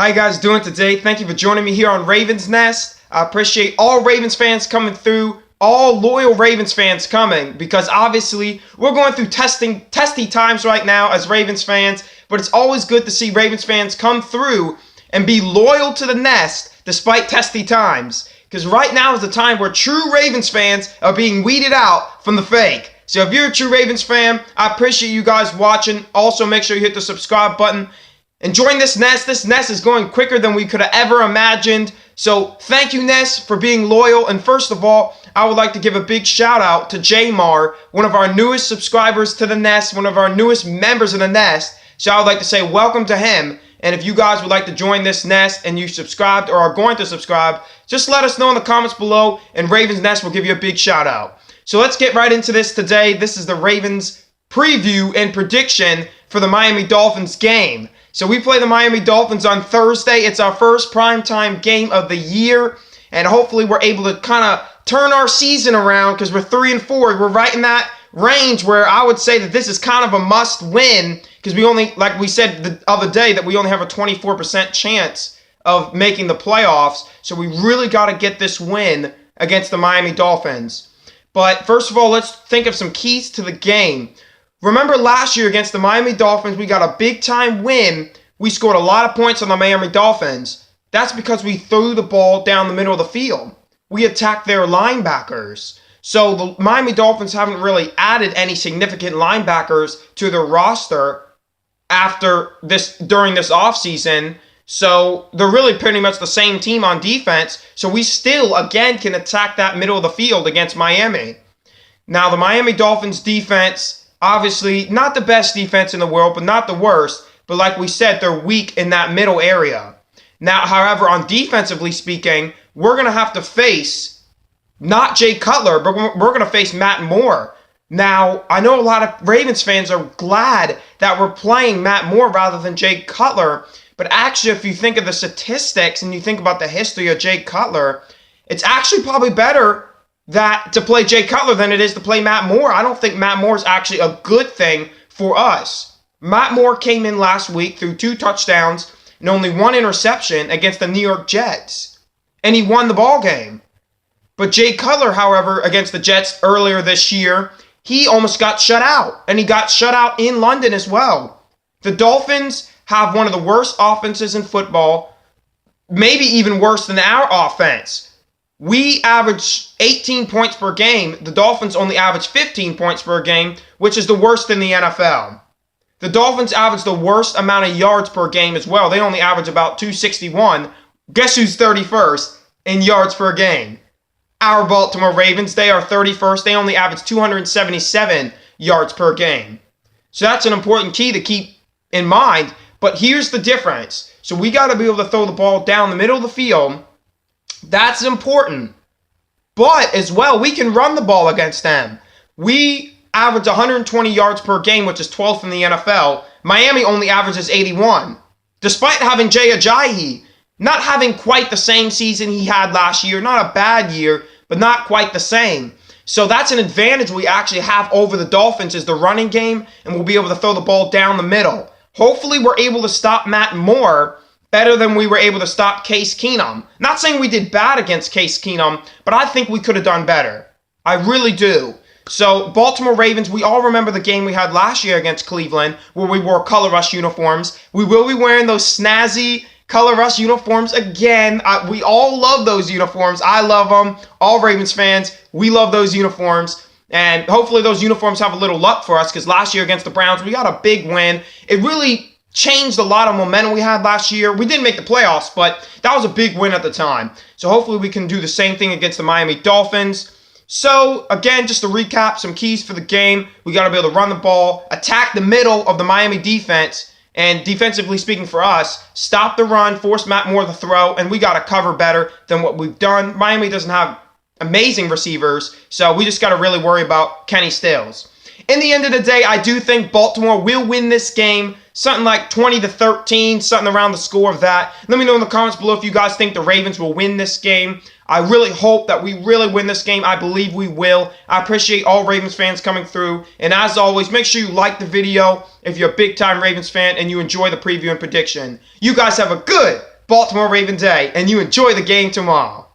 How you guys doing today? Thank you for joining me here on Ravens Nest. I appreciate all Ravens fans coming through, all loyal Ravens fans coming, because obviously we're going through testy times right now as Ravens fans, but it's always good to see Ravens fans come through and be loyal to the Nest despite testy times, because right now is the time where true Ravens fans are being weeded out from the fake. So if you're a true Ravens fan, I appreciate you guys watching. Also, make sure you hit the subscribe button and join this Nest. This Nest is going quicker than we could have ever imagined. So thank you, Nest, for being loyal. And first of all, I would like to give a big shout out to J Mar, one of our newest subscribers to the Nest, one of our newest members of the Nest. So I would like to say welcome to him. And if you guys would like to join this Nest and you subscribed or are going to subscribe, just let us know in the comments below and Ravens Nest will give you a big shout out. So let's get right into this today. This is the Ravens preview and prediction for the Miami Dolphins game. So we play the Miami Dolphins on Thursday. It's our first primetime game of the year, and hopefully we're able to kind of turn our season around because we're 3-4. We're right in that range where I would say that this is kind of a must win because we only, like we said the other day, that we only have a 24% chance of making the playoffs. So we really got to get this win against the Miami Dolphins. But first of all, let's think of some keys to the game. Remember last year against the Miami Dolphins, we got a big-time win. We scored a lot of points on the Miami Dolphins. That's because we threw the ball down the middle of the field. We attacked their linebackers. So the Miami Dolphins haven't really added any significant linebackers to their roster during this offseason. So they're really pretty much the same team on defense. So we still, again, can attack that middle of the field against Miami. Now, the Miami Dolphins defense, obviously, not the best defense in the world, but not the worst. But like we said, they're weak in that middle area. Now, however, on defensively speaking, we're going to have to face not Jay Cutler, but we're going to face Matt Moore. Now, I know a lot of Ravens fans are glad that we're playing Matt Moore rather than Jay Cutler. But actually, if you think of the statistics and you think about the history of Jay Cutler, it's actually probably better to play Jay Cutler than it is to play Matt Moore. I don't think Matt Moore is actually a good thing for us. Matt Moore came in last week, threw 2 touchdowns and only 1 interception against the New York Jets, and he won the ball game. But Jay Cutler, however, against the Jets earlier this year, he almost got shut out, and he got shut out in London as well. The Dolphins have one of the worst offenses in football, maybe even worse than our offense. We average 18 points per game. The Dolphins only average 15 points per game, which is the worst in the NFL. The Dolphins average the worst amount of yards per game as well. They only average about 261. Guess who's 31st in yards per game? Our Baltimore Ravens, they are 31st. They only average 277 yards per game. So that's an important key to keep in mind. But here's the difference. So we got to be able to throw the ball down the middle of the field. That's important. But as well, we can run the ball against them. We average 120 yards per game, which is 12th in the NFL. Miami only averages 81. Despite having Jay Ajayi, not having quite the same season he had last year, not a bad year, but not quite the same. So that's an advantage we actually have over the Dolphins is the running game, and we'll be able to throw the ball down the middle. Hopefully we're able to stop Matt Moore better than we were able to stop Case Keenum. Not saying we did bad against Case Keenum, but I think we could have done better. I really do. So, Baltimore Ravens, we all remember the game we had last year against Cleveland where we wore Color Rush uniforms. We will be wearing those snazzy Color Rush uniforms again. We all love those uniforms. I love them. All Ravens fans, we love those uniforms. And hopefully those uniforms have a little luck for us because last year against the Browns, we got a big win. It really changed a lot of momentum we had last year. We didn't make the playoffs, but that was a big win at the time. So hopefully we can do the same thing against the Miami Dolphins. So again, just to recap, some keys for the game. We got to be able to run the ball, attack the middle of the Miami defense, and defensively speaking for us, stop the run, force Matt Moore to throw, and we got to cover better than what we've done. Miami doesn't have amazing receivers, so we just got to really worry about Kenny Stills. In the end of the day, I do think Baltimore will win this game. Something like 20-13, something around the score of that. Let me know in the comments below if you guys think the Ravens will win this game. I really hope that we really win this game. I believe we will. I appreciate all Ravens fans coming through. And as always, make sure you like the video if you're a big-time Ravens fan and you enjoy the preview and prediction. You guys have a good Baltimore Ravens A, and you enjoy the game tomorrow.